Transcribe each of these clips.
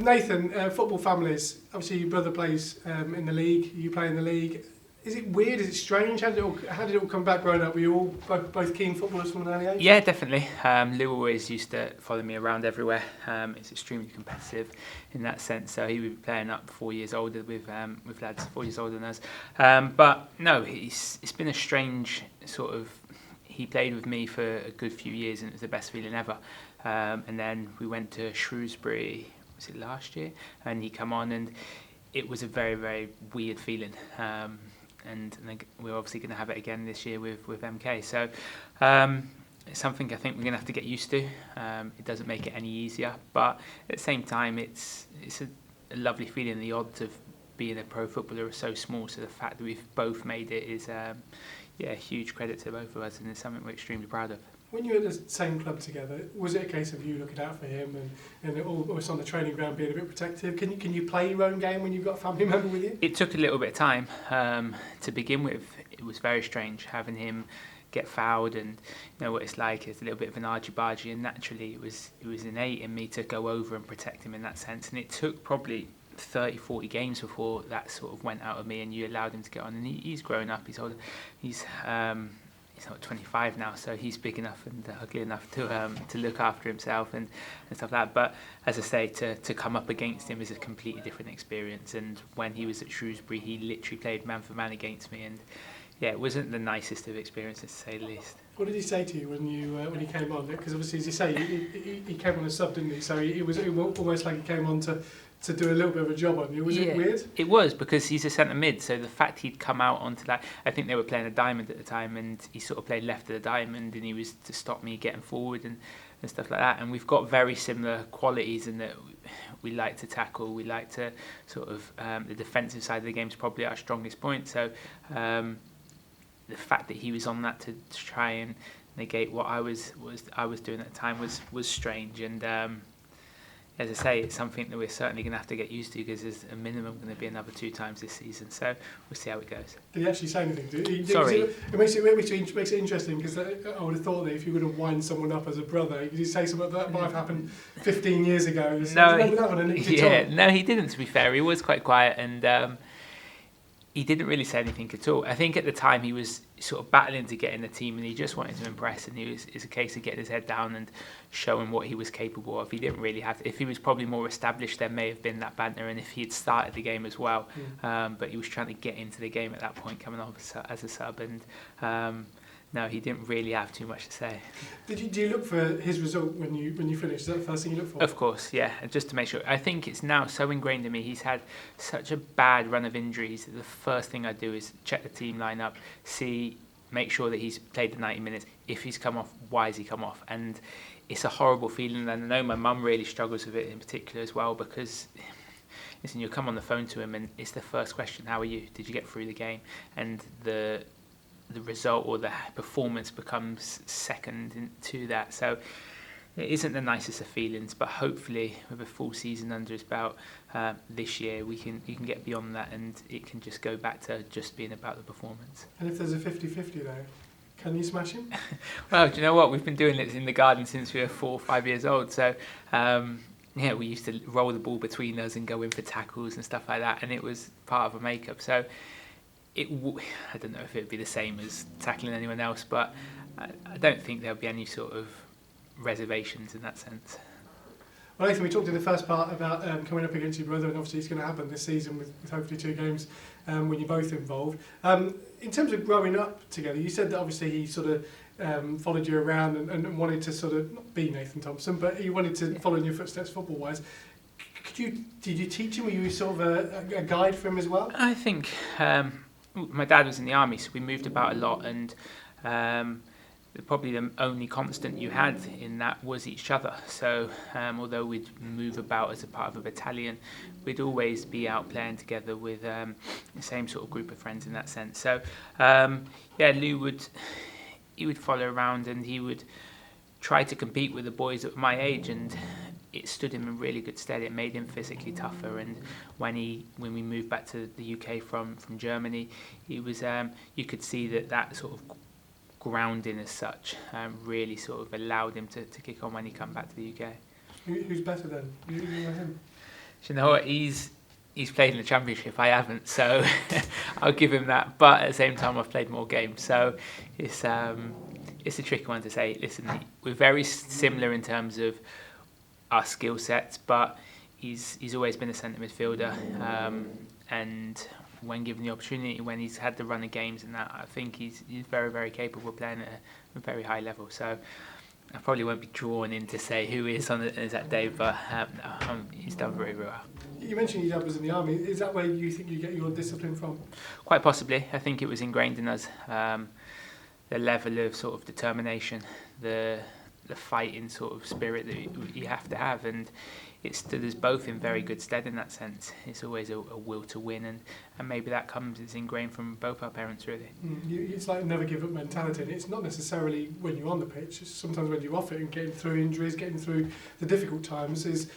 Nathan, football families, obviously your brother plays in the league, you play in the league. Is it weird? Is it strange? How did it all come about growing up? Were you all both keen footballers from an early age? Yeah, definitely. Lou always used to follow me around everywhere. It's extremely competitive in that sense. So he would be playing up 4 years older with lads 4 years older than us. But no, it's been a strange sort of. He played with me for a good few years, and it was the best feeling ever. And then we went to Shrewsbury. Was it last year? And he come on, and it was a very, very weird feeling. And we're obviously going to have it again this year with MK. So it's something I think we're going to have to get used to. It doesn't make it any easier, but at the same time, it's a lovely feeling. The odds of being a pro footballer are so small, so the fact that we've both made it is a huge credit to both of us, and it's something we're extremely proud of. When you were at the same club together, was it a case of you looking out for him and almost on the training ground being a bit protective? Can you play your own game when you've got a family member with you? It took a little bit of time. To begin with, it was very strange having him get fouled, and you know what it's like. It's a little bit of an argy-bargy, and naturally it was innate in me to go over and protect him in that sense. And it took probably 30, 40 games before that sort of went out of me, and you allowed him to get on. And he's grown up. He's older. He's not 25 now, so he's big enough and ugly enough to look after himself and stuff like that. But as I say, to come up against him is a completely different experience. And when he was at Shrewsbury, he literally played man for man against me, and yeah, it wasn't the nicest of experiences, to say the least. What did he say to you when he came on? Because obviously, as you say, he came on as sub, didn't he? So it was almost like he came on to do a little bit of a job on you. Was it weird? It was, because he's a centre mid, so the fact he'd come out onto that, I think they were playing a diamond at the time, and he sort of played left of the diamond, and he was to stop me getting forward and stuff like that. And we've got very similar qualities in that we like to tackle, we like to sort of the defensive side of the game is probably our strongest point. So the fact that he was on that to try and negate what I was doing at the time was strange. And as I say, it's something that we're certainly going to have to get used to, because there's a minimum going to be another 2 times this season. So we'll see how it goes. Did he actually say anything? Sorry. It makes it interesting, because I would have thought that if you would have wind someone up as a brother, could you say something that might have happened 15 years ago? No, he didn't, to be fair. He was quite quiet, and he didn't really say anything at all. I think at the time he was sort of battling to get in the team, and he just wanted to impress, and it's a case of getting his head down and showing what he was capable of. He didn't really have to. If he was probably more established, there may have been that banter, and if he had started the game as well. But he was trying to get into the game at that point, coming off as a sub, and no, he didn't really have too much to say. Do you look for his result when you finish? Is that the first thing you look for? Of course, yeah, just to make sure. I think it's now so ingrained in me. He's had such a bad run of injuries that the first thing I do is check the team lineup, make sure that he's played the 90 minutes. If he's come off, why has he come off? And it's a horrible feeling, and I know my mum really struggles with it in particular as well, because listen, you'll come on the phone to him and it's the first question: how are you? Did you get through the game? And the result or the performance becomes second to that. So it isn't the nicest of feelings, but hopefully with a full season under his belt this year, you can get beyond that, and it can just go back to just being about the performance. And if there's a 50-50 though, can you smash him? Well, do you know what? We've been doing this in the garden since we were 4 or 5 years old. So we used to roll the ball between us and go in for tackles and stuff like that, and it was part of a make-up. So I don't know if it would be the same as tackling anyone else, but I don't think there'll be any sort of reservations in that sense. Well, Nathan, we talked in the first part about coming up against your brother, and obviously it's going to happen this season with hopefully 2 games when you're both involved. In terms of growing up together, you said that obviously he sort of followed you around and wanted to sort of not be Nathan Thompson, but he wanted to follow in your footsteps football-wise. Did you teach him? Were you sort of a guide for him as well? I think my dad was in the army, so we moved about a lot, and probably the only constant you had in that was each other. So although we'd move about as a part of a battalion, we'd always be out playing together with the same sort of group of friends in that sense. So Lou would follow around, and he would try to compete with the boys of my age, and it stood him in really good stead. It made him physically tougher, and when we moved back to the UK from Germany, he was you could see that sort of grounding as such really sort of allowed him to kick on when he come back to the UK. Who's better then, you or him? you know what? He's played in the Championship. I haven't, so I'll give him that. But at the same time, I've played more games, so it's a tricky one to say. Listen, we're very similar in terms of our skill sets, but he's always been a centre midfielder, and when given the opportunity, when he's had the run of games and that, I think he's very, very capable of playing at a very high level. So I probably won't be drawn in to say who is on the exact day, but he's done very, very well. You mentioned your dad was in the army. Is that where you think you get your discipline from? Quite possibly. I think it was ingrained in us. The level of sort of determination, the fighting sort of spirit that you have to have, and it stood us both in very good stead in that sense. It's always a will to win, and maybe that it's ingrained from both our parents, really. It's like a never give up mentality, and it's not necessarily when you're on the pitch, it's sometimes when you're off it and getting through injuries, getting through the difficult times is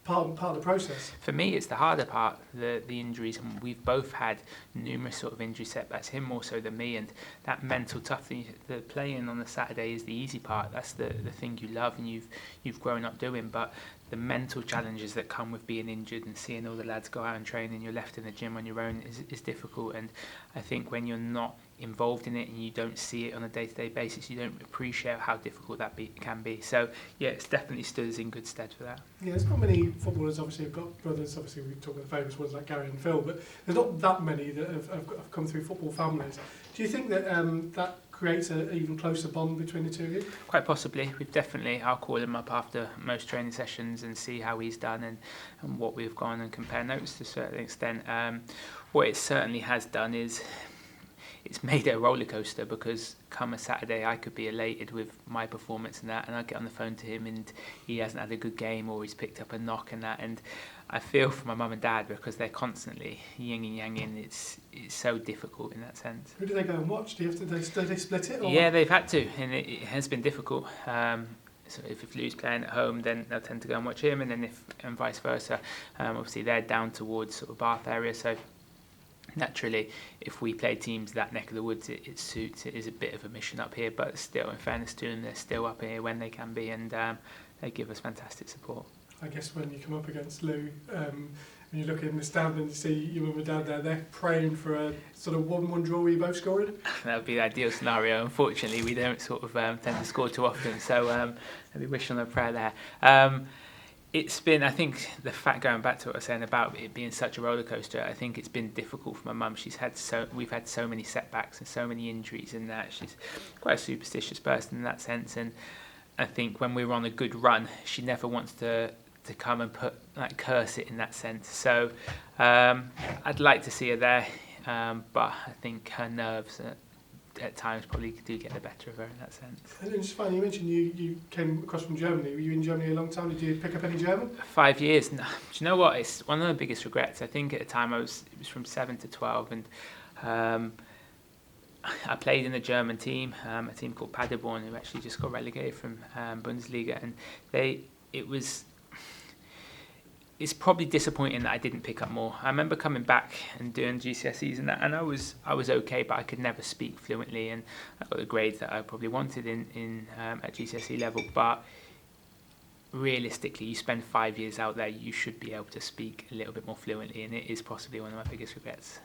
part of the process. For me, it's the harder part, the injuries, and we've both had numerous sort of injury setbacks, him more so than me, and that mental toughness, the playing on the Saturday is the easy part. That's the thing you love and you've grown up doing, but the mental challenges that come with being injured and seeing all the lads go out and train and you're left in the gym on your own is difficult. And I think when you're not involved in it and you don't see it on a day-to-day basis, you don't appreciate how difficult that can be. So yeah, it's definitely stood us in good stead for that. Yeah, there's not many footballers obviously who've got brothers. Obviously we talk about the famous ones like Gary and Phil, but there's not that many that have come through football families. Do you think that that creates an even closer bond between the two of you? Quite possibly. I'll call him up after most training sessions and see how he's done and what we've gone and compare notes to a certain extent. What it certainly has done is it's made it a roller coaster, because come a Saturday I could be elated with my performance and that, and I get on the phone to him and he hasn't had a good game or he's picked up a knock and that, and I feel for my mum and dad because they're constantly yin and yang. It's so difficult in that sense. Who do they go and watch? Do they split it? Or? Yeah, they've had to, and it has been difficult. So if Lou's playing at home, then they'll tend to go and watch him, and vice versa. Obviously they're down towards sort of Bath area, so naturally, if we play teams that neck of the woods, it suits. It is a bit of a mission up here, but still, in fairness to them, they're still up here when they can be, and they give us fantastic support. I guess when you come up against Lou, when you look in the stand and you see your mum and dad there, they're praying for a sort of 1-1 draw where you both scoring? That would be the ideal scenario. Unfortunately, we don't sort of tend to score too often, so we wish on a prayer there. It's been, I think, the fact, going back to what I was saying about it being such a roller coaster, I think it's been difficult for my mum. We've had so many setbacks and so many injuries, and that she's quite a superstitious person in that sense. And I think when we were on a good run, she never wants to come and curse it in that sense. So I'd like to see her there, but I think her nerves at times probably do get the better of her in that sense. And it's funny, you mentioned you came across from Germany. Were you in Germany a long time? Did you pick up any German? 5 years. No. Do you know what? It's one of the biggest regrets. I think at the time it was from 7 to 12, and I played in a German team, a team called Paderborn, who actually just got relegated from Bundesliga, and it's probably disappointing that I didn't pick up more. I remember coming back and doing GCSEs and that, and I was okay, but I could never speak fluently, and I got the grades that I probably wanted in at GCSE level. But realistically, you spend 5 years out there, you should be able to speak a little bit more fluently, and it is possibly one of my biggest regrets.